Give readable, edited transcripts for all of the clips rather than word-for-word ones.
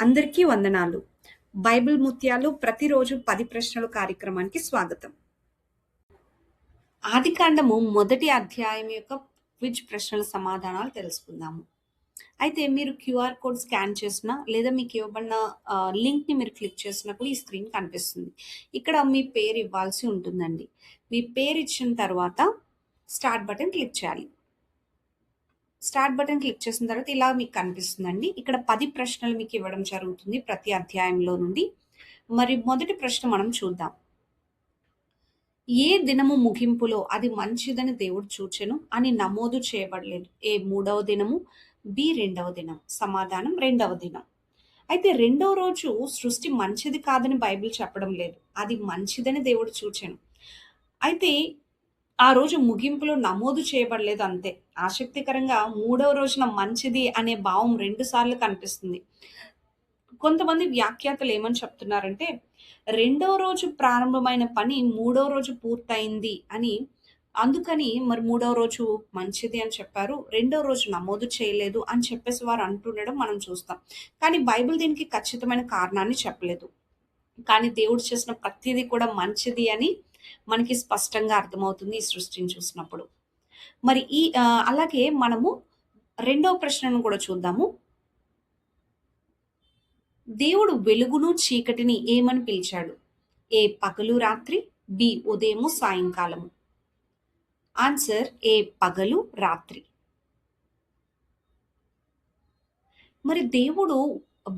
అందరికీ వందనాలు. బైబిల్ ముత్యాలు ప్రతిరోజు 10 ప్రశ్నలు కార్యక్రమానికి స్వాగతం. ఆదికాండము మొదటి అధ్యాయం యొక్క క్విజ్ ప్రశ్నల సమాధానాలు తెలుసుకుందాము. అయితే మీరు క్యూఆర్ కోడ్ స్కాన్ చేసినా లేదా మీకు ఇవ్వబడిన లింక్‌ని మీరు క్లిక్ చేసినప్పుడు ఈ స్క్రీన్ కనిపిస్తుంది. ఇక్కడ మీ పేరు ఇవ్వాల్సి ఉంటుందండి. మీ పేరు ఇచ్చిన తర్వాత స్టార్ట్ బటన్ క్లిక్ చేయాలి. స్టార్ట్ బటన్ క్లిక్ చేసిన తర్వాత ఇలా మీకు కనిపిస్తుందండి. ఇక్కడ 10 ప్రశ్నలు మీకు ఇవ్వడం జరుగుతుంది ప్రతి అధ్యాయంలో నుండి. మరి మొదటి ప్రశ్న మనం చూద్దాం. ఏ దినము ముగింపులో అది మంచిదని దేవుడు చూచెను అని నమోదు చేయబడలేదు? ఏ 3వ దినము, బి 2వ దినం. సమాధానం 2వ దినం. అయితే 2వ రోజు సృష్టి మంచిది కాదని బైబిల్ చెప్పడం లేదు. అది మంచిదని దేవుడు చూచెను. అయితే ఆ రోజు ముగింపులో నమోదు చేయబడలేదు అంతే. ఆసక్తికరంగా 3వ రోజున మంచిది అనే భావం 2 సార్లు కనిపిస్తుంది. కొంతమంది వ్యాఖ్యాతలు ఏమని చెప్తున్నారంటే 2వ రోజు ప్రారంభమైన పని 3వ రోజు పూర్తయింది అని, అందుకని మరి 3వ రోజు మంచిది అని చెప్పారు, 2వ రోజు నమోదు చేయలేదు అని చెప్పేసి వారు అంటుండడం మనం చూస్తాం. కానీ బైబిల్ దీనికి ఖచ్చితమైన కారణాన్ని చెప్పలేదు. కానీ దేవుడు చేసిన ప్రతిదీ కూడా మంచిది అని మనకి స్పష్టంగా అర్థమవుతుంది ఈ సృష్టిని చూసినప్పుడు. మరి అలాగే మనము 2వ ప్రశ్నను కూడా చూద్దాము. దేవుడు వెలుగును చీకటిని ఏమని పిలిచాడు? ఏ పగలు రాత్రి, బి ఉదయము సాయంకాలము. ఆన్సర్ ఏ పగలు రాత్రి. మరి దేవుడు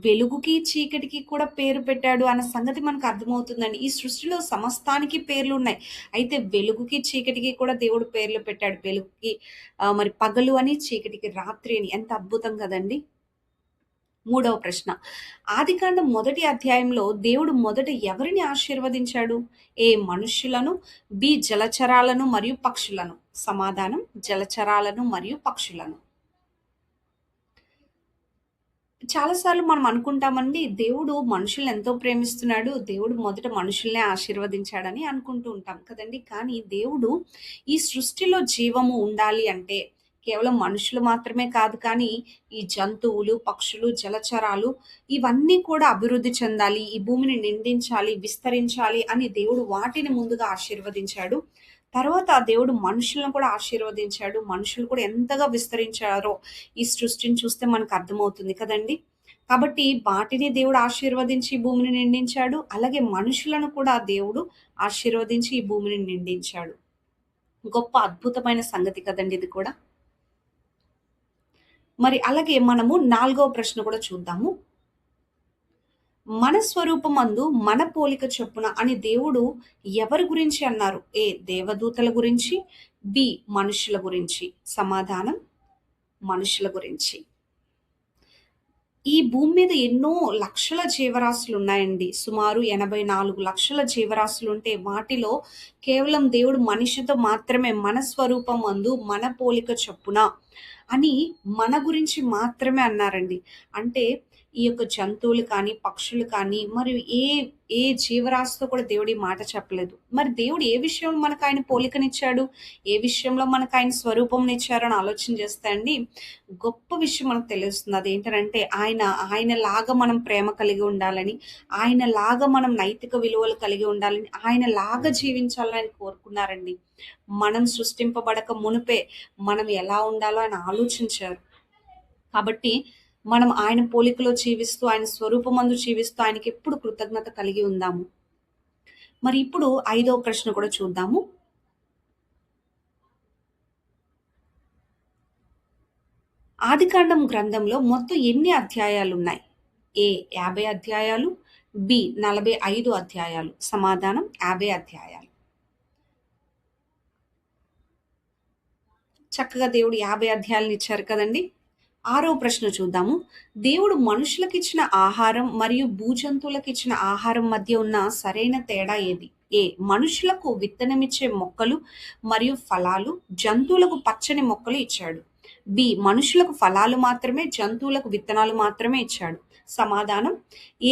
వెలుగుకి చీకటికి కూడా పేరు పెట్టాడు అన్న సంగతి మనకు అర్థమవుతుందండి. ఈ సృష్టిలో సమస్తానికి పేర్లు ఉన్నాయి. అయితే వెలుగుకి చీకటికి కూడా దేవుడు పేర్లు పెట్టాడు. వెలుగుకి మరి పగలు అని, చీకటికి రాత్రి అని. ఎంత అద్భుతం కదండి. 3వ ప్రశ్న. ఆదికాండం మొదటి అధ్యాయంలో దేవుడు మొదట ఎవరిని ఆశీర్వదించాడు? ఏ మనుష్యులను, బి జలచరాలను మరియు పక్షులను. సమాధానం జలచరాలను మరియు పక్షులను. చాలాసార్లు మనం అనుకుంటామండి, దేవుడు మనుషుల్ని ఎంతో ప్రేమిస్తున్నాడు, దేవుడు మొదట మనుషుల్నే ఆశీర్వదించాడని అనుకుంటూ ఉంటాం కదండి. కానీ దేవుడు ఈ సృష్టిలో జీవము ఉండాలి అంటే కేవలం మనుషులు మాత్రమే కాదు, కానీ ఈ జంతువులు, పక్షులు, జలచరాలు ఇవన్నీ కూడా అభివృద్ధి చెందాలి, ఈ భూమిని నిండించాలి, విస్తరించాలి అని దేవుడు వాటిని ముందుగా ఆశీర్వదించాడు. తర్వాత దేవుడు మనుషులను కూడా ఆశీర్వదించాడు. మనుషులు కూడా ఎంతగా విస్తరించారో ఈ సృష్టిని చూస్తే మనకు అర్థమవుతుంది కదండి. కాబట్టి వాటిని దేవుడు ఆశీర్వదించి ఈ భూమిని నిండించాడు. అలాగే మనుషులను కూడా దేవుడు ఆశీర్వదించి ఈ భూమిని నిండించాడు. గొప్ప అద్భుతమైన సంగతి కదండి ఇది కూడా. మరి అలాగే మనము 4వ ప్రశ్న కూడా చూద్దాము. మన స్వరూపమందు మన పోలిక చొప్పున అని దేవుడు ఎవరి గురించి అన్నారు? ఏ దేవదూతల గురించి, బి మనుషుల గురించి. సమాధానం మనుషుల గురించి. ఈ భూమి మీద ఎన్నో లక్షల జీవరాశులు ఉన్నాయండి. సుమారు 84 లక్షల జీవరాశులు ఉంటే వాటిలో కేవలం దేవుడు మనిషితో మాత్రమే మన స్వరూపమందు మన పోలిక చొప్పున అని మన గురించి మాత్రమే అన్నారండి. అంటే ఈ యొక్క జంతువులు కానీ, పక్షులు కానీ, మరియు ఏ జీవరాశితో కూడా దేవుడు ఈ మాట చెప్పలేదు. మరి దేవుడు ఏ విషయంలో మనకు ఆయన పోలికనిచ్చాడు, ఏ విషయంలో మనకు ఆయన స్వరూపంనిచ్చారు అని ఆలోచన చేస్తే అండి, గొప్ప విషయం మనకు తెలుస్తుంది. అదేంటంటే ఆయనలాగా మనం ప్రేమ కలిగి ఉండాలని, ఆయనలాగా మనం నైతిక విలువలు కలిగి ఉండాలని, ఆయనలాగా జీవించాలని కోరుకున్నారండి. మనం సృష్టింపబడక మునుపే మనం ఎలా ఉండాలో ఆయన ఆలోచించారు. కాబట్టి మనం ఆయన పోలికలో జీవిస్తూ, ఆయన స్వరూపమందు జీవిస్తూ ఆయనకి ఎప్పుడు కృతజ్ఞత కలిగి ఉందాము. మరి ఇప్పుడు 5వ ప్రశ్న కూడా చూద్దాము. ఆదికాండం గ్రంథంలో మొత్తం ఎన్ని అధ్యాయాలు ఉన్నాయి? ఏ 50 అధ్యాయాలు, బి 45 అధ్యాయాలు. సమాధానం 50 అధ్యాయాలు. చక్కగా దేవుడు 50 అధ్యాయాలను ఇచ్చారు కదండి. 6వ ప్రశ్న చూద్దాము. దేవుడు మనుషులకు ఇచ్చిన ఆహారం మరియు భూజంతువులకు ఇచ్చిన ఆహారం మధ్య ఉన్న సరైన తేడా ఏది? ఏ మనుషులకు విత్తనమిచ్చే మొక్కలు మరియు ఫలాలు, జంతువులకు పచ్చని మొక్కలు ఇచ్చాడు. బి మనుషులకు ఫలాలు మాత్రమే, జంతువులకు విత్తనాలు మాత్రమే ఇచ్చాడు. సమాధానం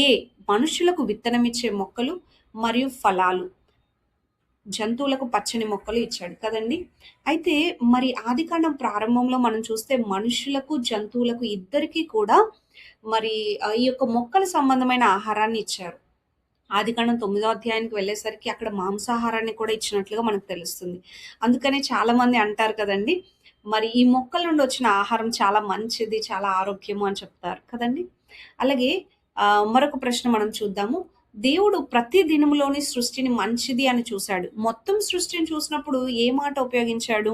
ఏ మనుషులకు విత్తనమిచ్చే మొక్కలు మరియు ఫలాలు, జంతువులకు పచ్చని మొక్కలు ఇచ్చాడు కదండి. అయితే మరి ఆదికాండం ప్రారంభంలో మనం చూస్తే మనుషులకు, జంతువులకు ఇద్దరికీ కూడా మరి ఈ యొక్క మొక్కల సంబంధమైన ఆహారాన్ని ఇచ్చారు. ఆదికాండం 9వ అధ్యాయానికి వెళ్ళేసరికి అక్కడ మాంసాహారాన్ని కూడా ఇచ్చినట్లుగా మనకు తెలుస్తుంది. అందుకనే చాలామంది అంటారు కదండీ! మరి ఈ మొక్కల నుండి వచ్చిన ఆహారం చాలా మంచిది, చాలా ఆరోగ్యము అని చెప్తారు కదండీ! అలాగే మరొక ప్రశ్న మనం చూద్దాము. దేవుడు ప్రతి దినములోని సృష్టిని మంచిది అని చూసాడు. మొత్తం సృష్టిని చూసినప్పుడు ఏ మాట ఉపయోగించాడు?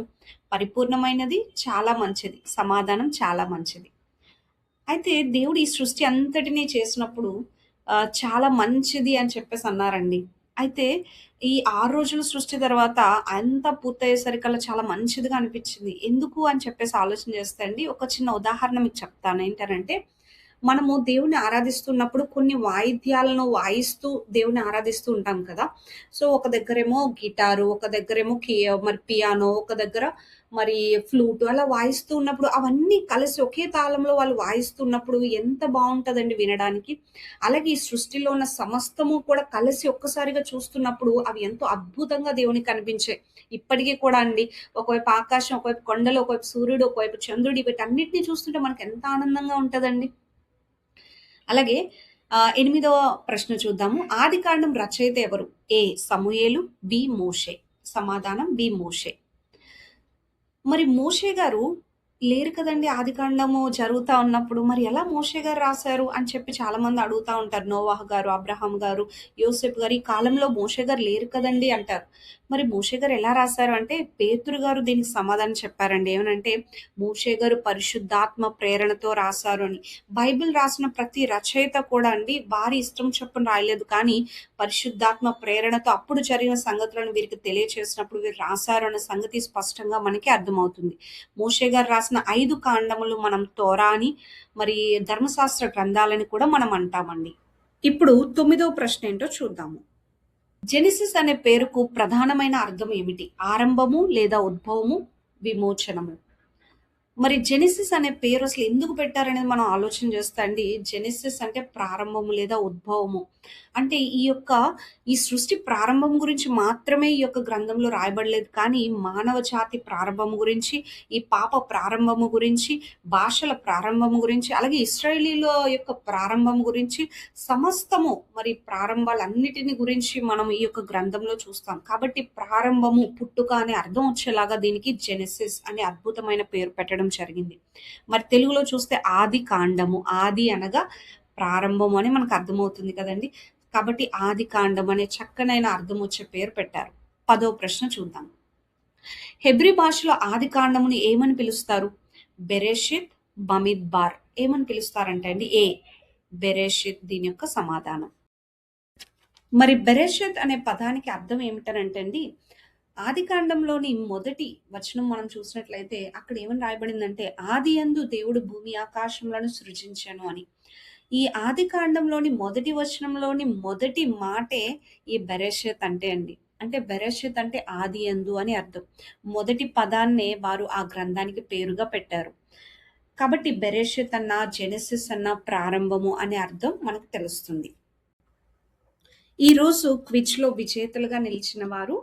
పరిపూర్ణమైనది, చాలా మంచిది. సమాధానం చాలా మంచిది. అయితే దేవుడు ఈ సృష్టి అంతటిని చేసినప్పుడు చాలా మంచిది అని చెప్పేసి అన్నారండి. అయితే ఈ 6 రోజుల సృష్టి తర్వాత అంతా పూర్తయ్యేసరికల్లా చాలా మంచిదిగా అనిపించింది. ఎందుకు అని చెప్పేసి ఆలోచన చేస్తే అండి, ఒక చిన్న ఉదాహరణ మీకు చెప్తాను. ఏంటనంటే, మనము దేవుడిని ఆరాధిస్తున్నప్పుడు కొన్ని వాయిద్యాలను వాయిస్తూ దేవుడిని ఆరాధిస్తూ ఉంటాం కదా! సో, ఒక దగ్గరేమో గిటారు, ఒక దగ్గరేమో మరి పియానో, ఒక దగ్గర మరి ఫ్లూటు అలా వాయిస్తూ ఉన్నప్పుడు అవన్నీ కలిసి ఒకే తాళంలో వాళ్ళు వాయిస్తున్నప్పుడు ఎంత బావుంటదండి వినడానికి. అలాగే ఈ సృష్టిలో ఉన్న సమస్తము కూడా కలిసి ఒక్కసారిగా చూస్తున్నప్పుడు అవి ఎంతో అద్భుతంగా దేవునికి కనిపించాయి. ఇప్పటికి కూడా అండి, ఒకవైపు ఆకాశం, ఒకవైపు కొండలు, ఒకవైపు సూర్యుడు, ఒకవైపు చంద్రుడు వీటన్నిటిని చూస్తుంటే మనకెంత ఆనందంగా ఉంటదండి. అలాగే 8వ ప్రశ్న చూద్దాము. ఆదికాండం రచయిత ఎవరు? ఏ. సమూయేలు, బి. మోషే. సమాధానం బి. మోషే. మరి మోషే గారు లేరు కదండీ! ఆదికాండము జరుగుతా ఉన్నప్పుడు. మరి ఎలా మోషే గారు రాసారు అని చెప్పి చాలామంది అడుగుతా ఉంటారు. నోవాహు గారు, అబ్రహాం గారు, యోసేపు గారు ఈ కాలంలో మోషే గారు లేరు కదండీ అంటారు. మరి మోషే గారు ఎలా రాసారు అంటే, పేతురు గారు దీనికి సమాధానం చెప్పారండి. ఏమనంటే, మోషే గారు పరిశుద్ధాత్మ ప్రేరణతో రాసారు అని. బైబిల్ రాసిన ప్రతి రచయిత కూడా అండి వారి ఇష్టం చొప్పున రాయలేదు. కానీ పరిశుద్ధాత్మ ప్రేరణతో అప్పుడు జరిగిన సంగతులను వీరికి తెలియచేసినప్పుడు వీరు రాసారు అన్న సంగతి స్పష్టంగా మనకి అర్థమవుతుంది. మోషే గారు రాసిన 5 కాండములు మనం తోరా అని, మరి ధర్మశాస్త్ర గ్రంథాలని కూడా మనం అంటామండి. ఇప్పుడు 9వ ప్రశ్న ఏంటో చూద్దాము. జెనిసిస్ అనే పేరుకు ప్రధానమైన అర్థం ఏమిటి? ఆరంభము లేదా ఉద్భవము, విమోచనము. మరి జెనిసిస్ అనే పేరు అసలు ఎందుకు పెట్టారనేది మనం ఆలోచన చేస్తే అండి, జెనిసిస్ అంటే ప్రారంభము లేదా ఉద్భవము. అంటే ఈ సృష్టి ప్రారంభం గురించి మాత్రమే ఈ యొక్క గ్రంథంలో రాయబడలేదు. కానీ మానవ జాతి ప్రారంభము గురించి, ఈ పాప ప్రారంభము గురించి, భాషల ప్రారంభము గురించి, అలాగే ఇశ్రాయేలీల యొక్క ప్రారంభం గురించి సమస్తము మరి ప్రారంభాలన్నిటిని గురించి మనం ఈ యొక్క గ్రంథంలో చూస్తాం. కాబట్టి ప్రారంభము, పుట్టుక అనే అర్థం వచ్చేలాగా దీనికి జెనెసిస్ అనే అద్భుతమైన పేరు పెట్టడం జరిగింది. మరి తెలుగులో చూస్తే ఆది కాండము, ఆది అనగా ప్రారంభం అని మనకు అర్థమవుతుంది కదండి. కాబట్టి ఆది కాండం అనే చక్కనైన అర్థం వచ్చే పేరు పెట్టారు. 10వ ప్రశ్న చూద్దాం. హెబ్రీ భాషలో ఆది కాండముని ఏమని పిలుస్తారు? బెరెషిత్, బమిద్బార్. ఏమని పిలుస్తారంటే అండి, ఏ. బెరెషిత్ దీని యొక్క సమాధానం. మరి బెరెషిత్ అనే పదానికి అర్థం ఏమిటనంటే అండి, ఆదికాండంలోని మొదటి వచనం మనం చూసినట్లయితే అక్కడ ఏమని రాయబడిందంటే, ఆదియందు దేవుడు భూమి ఆకాశములను సృజించెను అని. ఈ ఆదికాండంలోని మొదటి వచనంలోని మొదటి మాటే ఈ బెరెషిత్ అంటే అండి. అంటే బెరెషిత్ అంటే ఆదియందు అని అర్థం. మొదటి పదాన్నే వారు ఆ గ్రంథానికి పేరుగా పెట్టారు. కాబట్టి బెరెషిత్ అన్న, జెనెసిస్ అన్న ప్రారంభము అనే అర్థం మనకు తెలుస్తుంది. ఈరోజు క్విజ్‌లో విజేతలుగా నిలిచిన వారు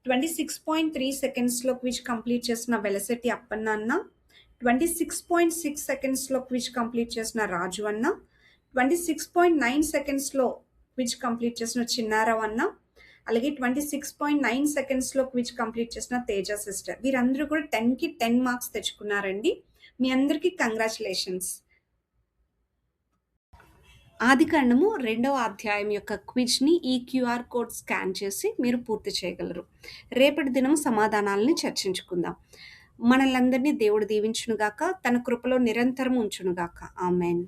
26.3 సెకండ్స్‌లో క్విజ్ కంప్లీట్ చేసిన వెలసెట్టి అప్పన్న అన్న, 26.6 సెకండ్స్‌లో క్విజ్ కంప్లీట్ చేసిన రాజు అన్న, 26.9 సెకండ్స్‌లో క్విజ్ కంప్లీట్ చేసిన చిన్నారావు అన్న, అలాగే 26.9 సెకండ్స్‌లో క్విజ్ కంప్లీట్ చేసిన తేజ సిస్టర్. వీరందరూ కూడా 10కి 10 మార్క్స్ తెచ్చుకున్నారండి. మీ అందరికీ కంగ్రాచులేషన్స్. ఆదికాండము 2వ అధ్యాయం యొక్క క్విజ్‌ని ఈ క్యూఆర్ కోడ్ స్కాన్ చేసి మీరు పూర్తి చేయగలరు. రేపటి దినం సమాధానాలని చర్చించుకుందాం. మనల్నందరినీ దేవుడు దీవించునుగాక, తన కృపలో నిరంతరం ఉంచునుగాక. ఆమేన్.